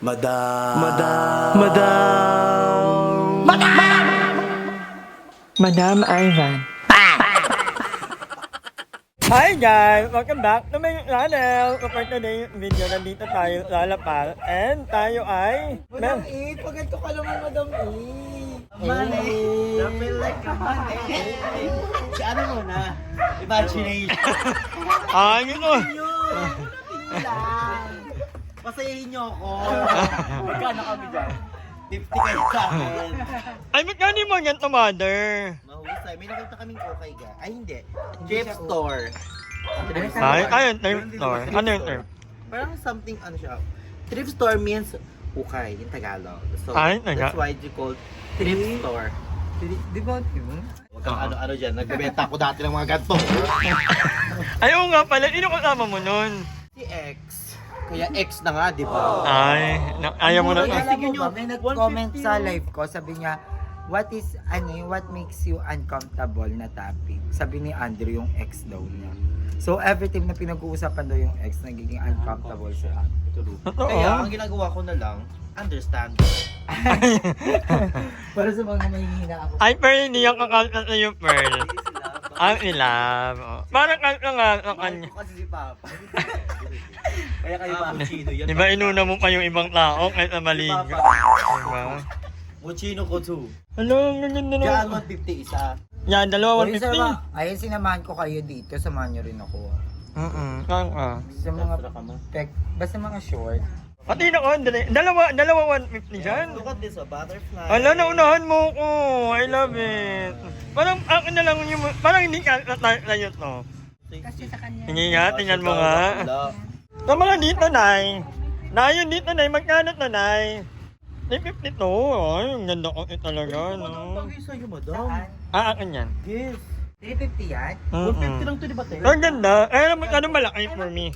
Madam. Madam Ivan. Hi guys! Welcome back to my channel! So for today's video, nandito tayo sa Lapal and tayo ay... Madam E, pagkat ko ka naman, Madam E. Mali. I feel like a mali. Si ano muna? Imagination. Ay, ito! Pasayahin niyo ako. Magkano kami dyan? 50 kayo sa akin. Ay, magkano mo yan to, mother? Mahusay. May nakita kaming okay ga. Ay, hindi. Thrift store. Ay, thrift store. Ano yung thrift? Parang something, ano siya. Thrift store means hukay in Tagalog. So, Ay, that's why you call thrift store. Di ba yun? Huwag kang ano-ano dyan. Nagbebenta ako dati ng mga ganito. Ayaw nga pala, sino kasama mo nun? Si X. Kaya X na nga, di ba? Ay, ayaw mo na. Alam mo ba, May nag-comment sa live ko, sabi niya, what makes you uncomfortable na topic? Sabi ni Andrew, yung ex daw niya. So every time na pinag-uusapan daw yung ex, nagiging uncomfortable siya. Kaya ang ginagawa ko na lang, understand. Para sa mga mahihina ako. Ay, Pearl, hindi yung kakalta na yung Pearl. Ang ilab. Parang kalta nga sa kanya. Kasi si Papa. Kaya kayo Puccino yan. Di ba inuna mo pa yung ibang tao kahit na mali ka? Diba? Puccino ko too. Hello, ang ganda Diyan naman. 150 isa. Yan, dalawa Uy, 150. ayun, sinamahan ko kayo dito, samahan niyo rin ako. Kang Sa mga Tara ka mo. basta mga short. Pati na ko, dalawa 150 dyan. Look at this, a butterfly. Ala, naunahan mo ko. I love it. Parang akin na lang yung, parang hindi ka tayo to. Kasi sa Hindi nga, tingnan mo nga. Sa mga dito, Nay. Yun dito, Nay. Magkano to, Nay? 352. Ay, ang ganda ko talaga, no? Bagay sa'yo, madam. Akin yan. Yes. 350 yan? 150 lang to, di ba, te? Ang ganda. Ay, alam mo, ano malaki for me?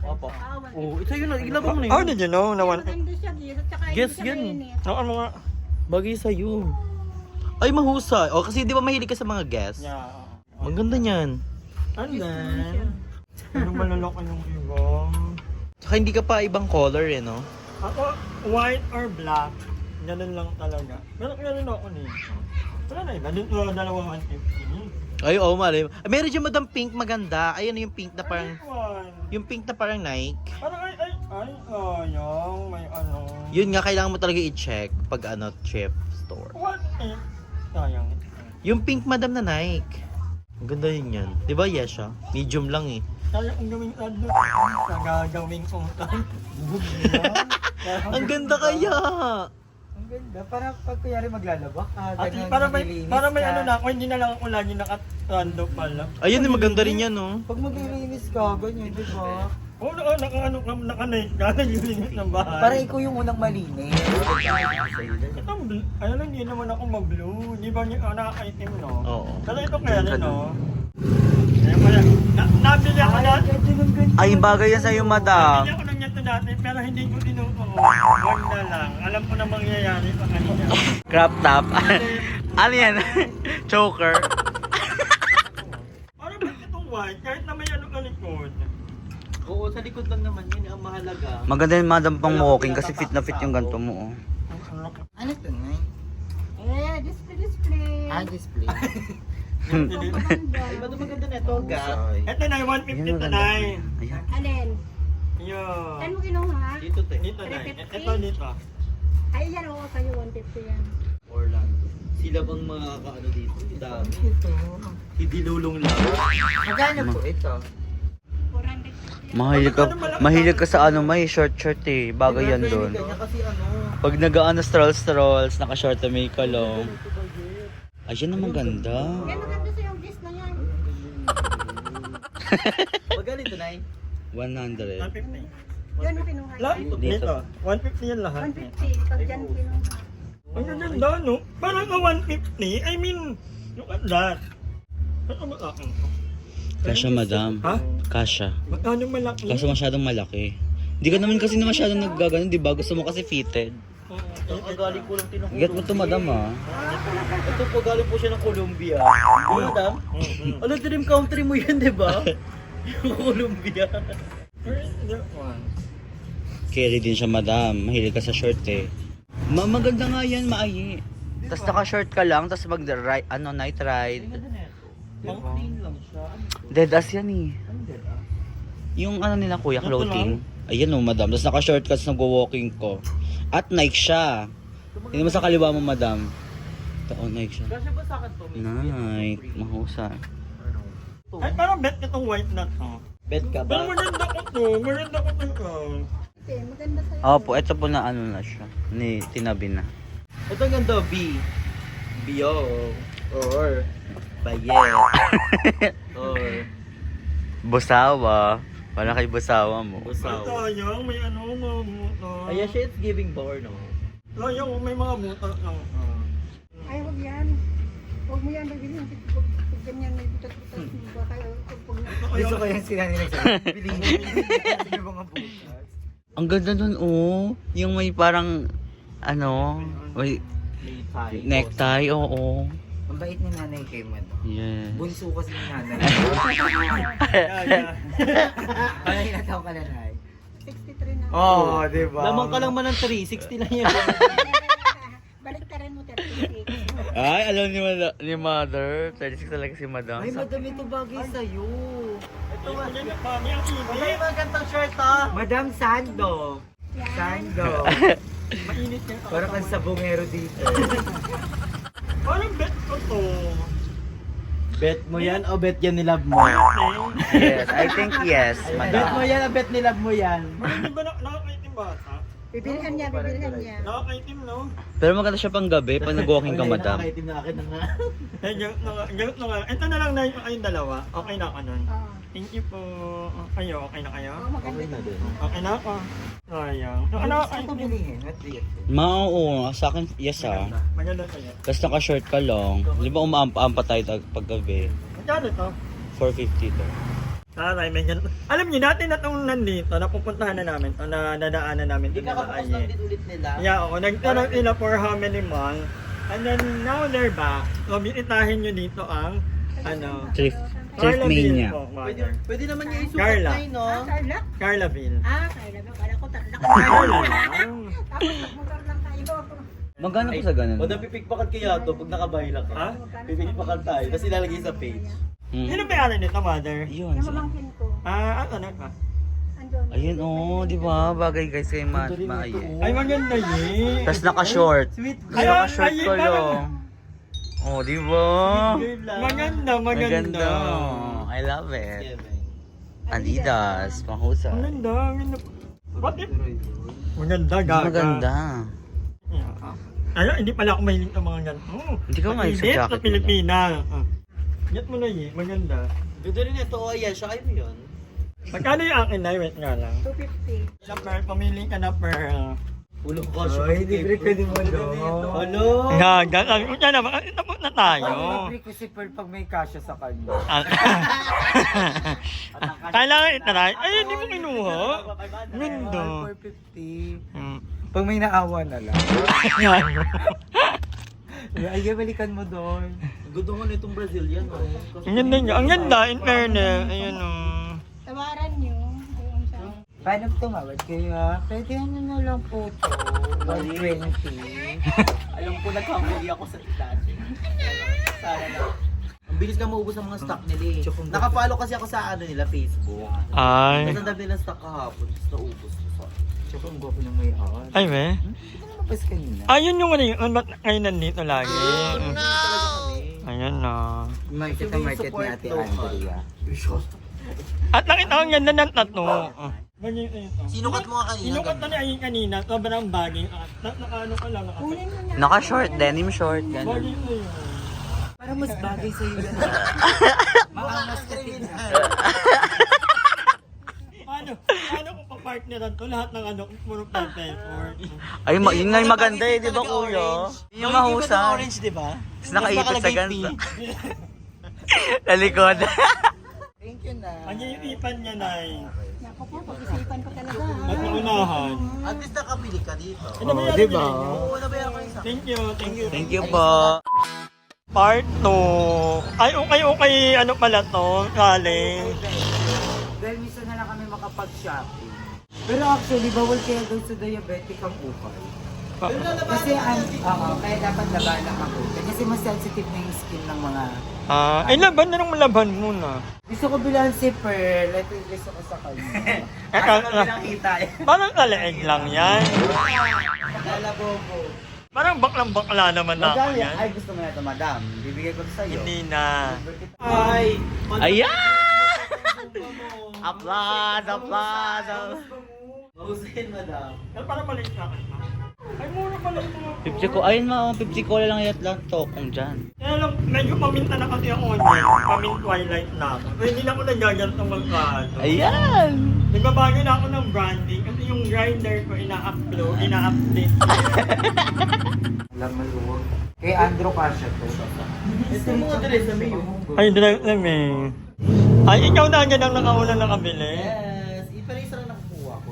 Opo. Oh, ito yun, ilabang mo na yun. How did you know na 150? Yes, yan. Ano nga? Bagay sa'yo. Ay, mahusay. O, kasi di ba mahilig ka sa mga guests? Yeah. Maganda niyan. And then, ano malalaki yung iba? Tsaka hindi ka pa ibang color eh, no? Ako, white or black. Ganun lang talaga. Pero ganun ako ni. Wala na iba. Dito dalawa 150. Ay, oo, mali. Meron dyan madam pink maganda. Ayun yung pink na parang... One. Yung pink na parang Nike. Parang sayang. May ano. Yun nga, kailangan mo talaga i-check pag thrift store. What if? Sayang. Yung pink madam na Nike. Ang ganda yun yan. Di ba, Yesha? Medium lang eh. Sayang ang gawing ano. Gagawing utang. Ang ganda kaya! Ang ganda. Para pag kunyari maglalaba ka, At ganyan, para may, maglilinis para may ka. ano na ako, hindi na lang ako lagi nakatando pala. Ayun, maganda rin yan, no? Pag maglilinis ka, ganyan, di ba? Oo, naka-night ka, naglilinis ng bahay. Para ikaw yung unang malinis. Itong ayun lang, hindi naman ako ma-blue. Di ba nakaka-itim, no? Oo. Pero ito kaya rin, no? Kaya pala, nabili ako na. Ay, bagay yan sa'yo, madam. Nabili ako ng yato dati, pero hindi ko tinutuon. Huwag na lang. Alam ko na mangyayari sa kanina. Crop top. Ano yan? Choker. Parang ba't itong white? Kahit na may ano ka likod. Oo, sa likod lang naman yun ang mahalaga. Maganda yung madam pang walking kasi fit na fit yung ganito mo. Oh. Ano ito, Nay? Display. Display. Ay, maganda na ito, ga. Ito na, 150 na na. Ayan. Alin? Yun. Saan mo kinuha? Dito, te. Dito na. Ito dito. Ay, yan ako sa'yo, 150 yan. Orlando. Sila bang mga kaano dito? Dami. Hindi lulong lang. Magkano po ito? 450. Mahilig ka sa ano, may short shirt eh. Bagay yan doon. Kanya kasi ano. Pag nag-ano strolls, naka-short na may kalong. Ay, yan naman ganda. Yan maganda sa yung kiss na yan. Magkano ito, Nay? 100. 150. Yan mo kinuha. Lahat Dito. dito. 150 yan lahat. 150. Pag dyan kinuha. Ang ganda, no? Parang ka 150. I mean, look at that. Ano ba akin? Kasha, madam. Ha? Kasha. Magkano malaki? Kaso masyadong malaki. Hindi ka naman kasi na masyadong naggaganon, di ba? Gusto mo kasi fitted. Ang galing ko lang tinong Get mo to, madam, ah. Ito po, galing po siya ng Colombia. Madam? Ano, dream country mo yan, di ba? Yung Colombia. Where is that one? carry din siya, madam. Mahilig ka sa short eh. Maganda nga yan, maayi. Tapos naka-short ka lang, tapos mag-ride, night ride. Dead-ass yan eh. Yung nila kuya, clothing. Ayan o, madam. Tapos naka-short ka, tapos nag-walking ko. At Nike siya. Hindi mo sa kaliwa mo, madam. Nike siya. Nike. Mahusay. Ay, parang bet itong white na to. Bet ka Pero ba? maganda ko to. Maganda ko to. Maganda sa'yo. Opo, ito po na na siya. Tinabi na. Ito ang ganda, B. Bio. Or Bayet. Or Busawa. Wala kay busawa mo. Ay, Busaw. sayang. May mga muta. Ayan siya, it's giving bar, no? Sayang, may mga muta. Ay, huwag yan. Huwag mo yan magbilhin. Pag ganyan may butas-butas. Baka Gusto ko yung sila nila sa bilhin. Yung mga butas. Ang ganda nun, oh. Yung may parang, may necktie, oo. Ang bait ni nanay kay Mad. Yeah. Bunso kasi ni nanay. Ano ilang taon ka na, Nay? 63 na. Oo, di ba? Lamang ka lang man ng 360 lang yan. Balik ka rin mo 36. Ay, alam ni mother. 36 talaga si madam. Ay, madam, ito bagay sa'yo. Ito, maganda pa. May ang Ay, magandang shirt, ha? Madam Sando. Sando. Mainit yung Parang kang sabongero dito. Parang bet ko to. Bet mo yan o bet yan nilab mo? Yes, I think yes, Bet mo madam. yan o bet nilab mo yan? Hindi ba nakakaitim bata? Bibilhan niya, bibilhan niya. Nakakaitim, no? Pero maganda siya pang gabi pag nag-walking ka, madam. Nakakaitim na akin na nga. Eh, joke na nga. Ito na lang na yung kayong dalawa. Okay na ako nun. Oo. Thank you po. Kayo, okay na kayo? Oo, maganda. Okay na ako. Sayang. Ano Gusto ko bilhin. What do you think? Oo, sa akin, yes ah. Maganda sa'yo. Tapos naka-short ka lang. Di ba umaampa-ampa tayo pag gabi? Magkano to? 450 to. Taray, may ganito. Alam niyo, dati na itong nandito, napupuntahan na namin to, na nadaanan namin Hindi to ka kapos lang din ulit nila. Yeah, oo. Nagtanong sila for how many months. And then now they're back. So, binitahin nyo dito ang, Thrift Carlaville mania. po, Pwede, mother. pwede naman niya isukat Carla. na no? Carla? Carlaville. Carla. Kala ko tarla. Carla. Tapos magmotor lang tayo. Magkano po sa ganun? O napipigpakan kaya to pag nakabayla ka. Ha? Pipigpakan tayo, tapos ilalagay sa page. Sino ba yan nito, mother? Yun. Yung mamangkin ko. Ano ka? Andun. Ayun, di ba? Bagay guys kay Maayi. Ay, maganda yun. Tapos naka-short. Sweet Ay, Naka-short ay, ko ay, lang. Di ba? girl lang. Maganda. Maganda. I love it. Adidas, mahusay. Maganda. What if? Maganda, gaga. Maganda. Ay, hindi pala ako mahilig sa mga ganito. Hindi ka mahilig sa Mainit jacket sa mo Pilipinas. Get mo na yun. Maganda. Ganda rin ito, o ayan, siya kayo yun. Magkano yung akin na? Wait nga lang. 250. Sa Pearl, pamili ka na Pearl. Ulong ko Ay, libre ko din mo doon. Hello? Gaga. Sabi ko naman, tapos na tayo. Libre ko si Pearl pag may kasya sa kanya. Kailangan itaray. Ay, hindi mo kinuha. Ganda. 450. Hmm. Pag may naawa na lang. Yan. Ay, balikan mo doon. Gusto nga nitong Brazilian, o. Ang ganda niya. Ang ganda, in fairness. Ayun o. Tawaran nyo. Ayun sa... Paano tumawad kayo? Pwede ano na lang po to. 120. Alam ko, nagkamali ako sa dati. Sana na. Ang bilis ka maubos ng mga stock nila eh. Nakafollow kasi ako sa nila, Facebook. Ay. Tapos ang dami nilang stock kahapon, tapos naubos ko sa... Tsaka ang gwapo ng may awan. Ay, be. Hindi ko naman pas kanina. Ayun yung ano yun. Ba't ngayon nandito lagi? Talaga kami. Ayun na. Market na market ni Ate Andrea. At nakita ko ang ganda ng tattoo. Ganyan ito. Sinukat mo nga kanina. Sinukat na ni Ayin kanina. Sobrang bagay. Nakaano ka lang. Kunin mo na. Naka-short, denim short, Bagay gano'n. na yun. Parang mas bagay sa'yo yan. Maangas ka tingnan. Paano kung pa-partneran to? Lahat ng ano, puro pepper. Ay, yun nga yung maganda di ba kuya? Yun yung mahusay. Orange, di ba? Tapos nakaipit sa ganito. Talikod. Thank you na. Ang iipan niya, Nay. Naku po, pag-isipan ko talaga. At naunahan. At least nakabili ka dito. Oh, diba? Oo, nabayaran ko isa. Thank you. Thank you po. Part 2. Ay, okay. Ano pala to? Galing. Dahil minsan na lang kami makapag-shopping. Pero actually, bawal kaya daw sa diabetic ang ukay. Kasi kaya dapat labanan ang ukay. Kasi mas sensitive na yung skin ng mga... Ay, laban na nang malaban muna. Gusto ko bilang si Pearl. Ito yung gusto ko sa kanya. Pinakita eh. Parang kalaig lang yan. Lalabobo. Parang baklang-bakla naman na ako yan. Ay, gusto mo na ito, madam. Bibigay ko ito sa'yo. Hindi na. Ay! Ayan! Applause! Mahusayin, madam. Pero parang maliit na akin. Ay, mura pala ito. 50 ko, ayun ma, 50 ko lang yat lang tokong dyan. Kaya lang, medyo paminta na kasi ako ngayon. Pamint twilight na ako. Pero hindi na ako nagaganto magkano. Ayan! Nagbabago na ako ng branding kasi yung grinder ko ina-upload, ina-update. Alam mo yun. Kay Andrew Casio to. Ito mga dress na mayo. Ay, direct na may. Ay, ikaw na agad ang nakauna nakabili. Yes. Pero isa lang nakukuha ko.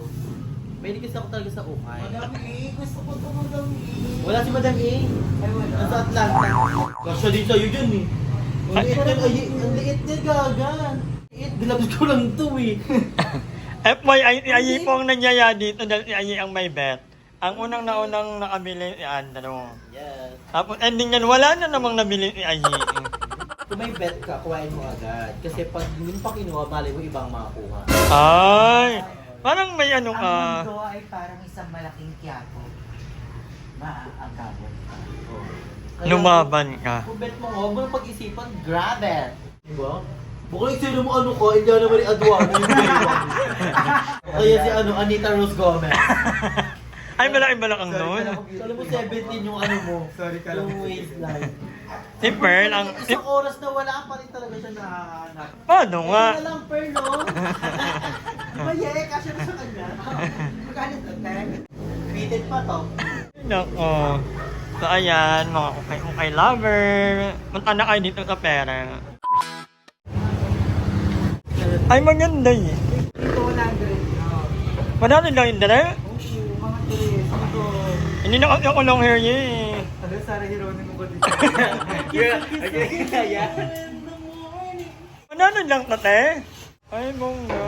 Pwede kasi ako talaga sa ukay. Madam A, gusto ko ito Madam A. Wala si Madam A. Ay, wala. Nasa Atlanta. Kasya din sa'yo dyan eh. Ang liit niya, ang liit niya gaga. Liit, bilabs ko lang ito eh. FYI, si Ayi po ang nagyaya dito dahil si Ayi ang may bet. Ang unang naunang nakabili si Andrew. Yes. Tapos ending yan, wala na namang nabili si Ayi. Kung may bet ka, kuhain mo agad. Kasi pag hindi mo pa kinuha, malay mo ibang makakuha. Ay, parang may ano Ang ka. mundo ay parang isang malaking kiyapo. Maaagabot ka. Kaya, Lumaban ka. Kung bet mo, huwag mo nang pag-isipan, grab it. Diba? Bukod sino mo ano ko, hindi naman ni Aduano yung baywang. Kaya si ano, Anita Rose Gomez. Ay, malaki-balak ang noon. Alam mo, 17 yung ano mo. Sorry ka lang. Yung waistline. Si Pearl ang... Isang oras na wala pa rin talaga siya nakahanap. Paano nga? Ito na lang, Pearl, no? Maye, kasya na sa kanya. Magkano to, Pearl? Fitted pa to. Nako. So ayan, mga ukay-ukay lover. Punta na kayo dito sa pera. Ay, maganda eh. Ito 100. Madami lang yun dala. Mga dress. Ito. Hindi na kasi ako long hair niya eh. Ano, Sarah Hironin mo ba dito? Yeah. Madami lang tate. Ay, bongga.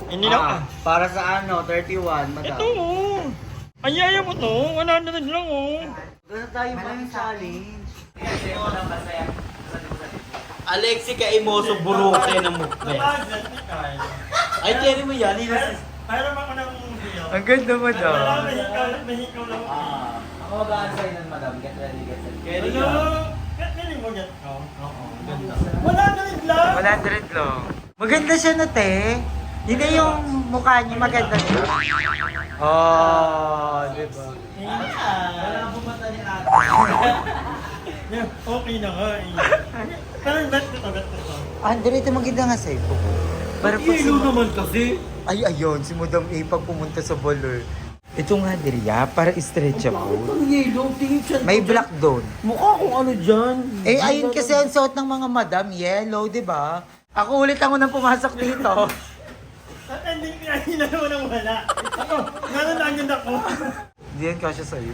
Hindi na... Para sa ano, 31, madam. Ito oh. Ay, ayaw mo to. 100 lang oh. Doon na tayo Maraming challenge. Alexi ka Imoso buruke na mukha. Ay, cherry mo yan. Mayroon ako ng video. Ang ganda mo daw. Mahikaw lang. Ako mag-aansay nun, madam. Get ready, get ready. Carry Ano? Pili mo yan ko? Oo. Wala na rin lang. 100 lang. Maganda siya na te. Hindi yung mukha niya maganda siya. Oh, diba? Wala kang bumata ni ate. Okay na nga eh. Parang bet ko to. Andre, ito maganda nga sa'yo. Para pag Ilo naman kasi. Ay, ayun, si Madam A pag pumunta sa balor. Ito nga, Deria, para stretchable. Ang yellow, tingin siya. May black doon. Mukha kung ano dyan. Eh, ayun kasi ang suot ng mga madam, yellow, di ba? Ako ulit ako nang pumasok dito. At ending niya, hindi na naman ang wala. Ako, nananagin ako. Hindi yan kasya sa'yo.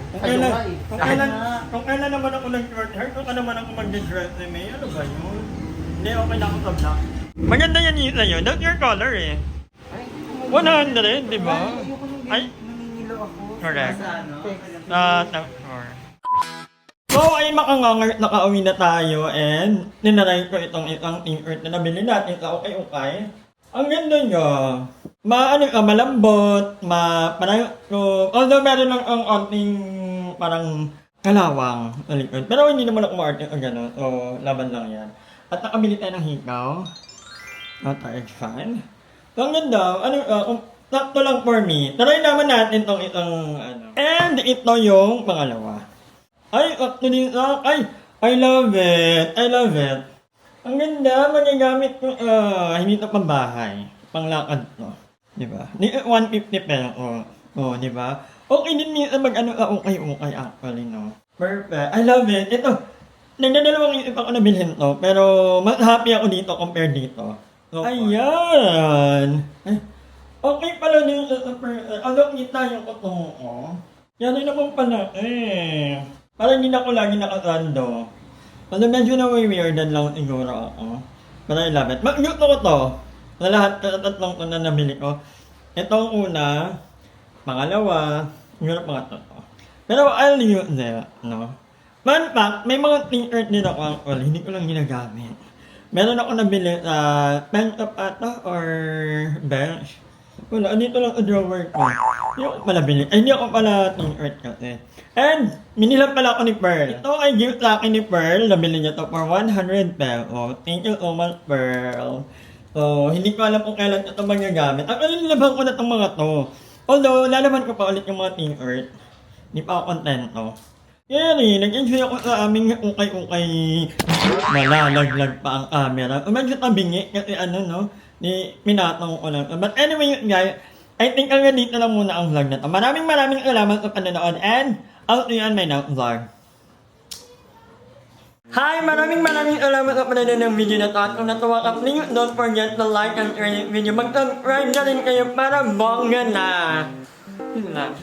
Kung kailan naman ako nag-short hair, kung naman ako mag-dress eh, may ano ba yun? Hindi, okay na ako sa black. Maganda yan yun sa'yo, that's your color eh. 100, di ba? Ay, Naninilo ako. correct. Sa ano? Sure. So, ay makangangar, nakauwi na tayo and ninaray ko itong isang t-shirt na nabili natin sa ukay-ukay. Ang ganda niya. Malambot, parang, although meron lang ang ating parang kalawang sa likod. Pero hindi naman ako ma-arte o gano'n. So, laban lang yan. At nakabili tayo ng hikaw. Not fine. So, ang ganda. Sakto lang for me. Try naman natin itong isang ano. And ito yung pangalawa. Ay, sakto din sa... Ay, I love it. I love it. Ang ganda. Magagamit ko. Hindi ito pambahay. Panglakad to. Diba? 150 peso. Oh, diba? Okay din minsan mag-ano okay actually, no? Perfect. I love it. Ito. Nagdadalawang isip ako na bilhin to. Pero mas happy ako dito compare dito. So, ayan. Ay, okay pala din sa super... Alam kita yung kutungo ko. Yan rin naman pala eh. Parang hindi na ako lagi nakasando. Kasi medyo na-weirdan lang siguro ako. Pero I love it. Mag-gusto ko to. Sa lahat, tatlong to na nabili ko. Ito ang una, pangalawa, yun ang pangatlo. Pero I'll use it, no? Fun fact, may mga t-shirt din ako, well, hindi ko lang ginagamit. Meron ako nabili sa pen shop ata or bench. Wala, dito lang sa drawer ko. Hindi ako pala bili. Ay, hindi ako pala t-shirt kasi. And, minilang pala ako ni Pearl. Ito ay gift sa akin ni Pearl. Nabili niya to for 100 pesos. Thank you so much, Pearl. So, hindi ko alam kung kailan ito magagamit. Actually, nilaban ko na itong mga to. Although, lalaban ko pa ulit yung mga t-shirt. Hindi pa ako kontento. Kaya rin, nag-enjoy ako sa aming ukay-ukay. Malalaglag pa ang camera. Medyo tabingi kasi ano, no? Minatong ko lang. But anyway, guys, I think hanggang dito lang muna ang vlog na to. Maraming salamat sa panonood and I'll see you on my next vlog. Hi! Maraming salamat sa panonood ng video na to. At kung natuwa ka, please don't forget to like and share this video. Mag-subscribe na rin kayo para bongga na. Yun lang.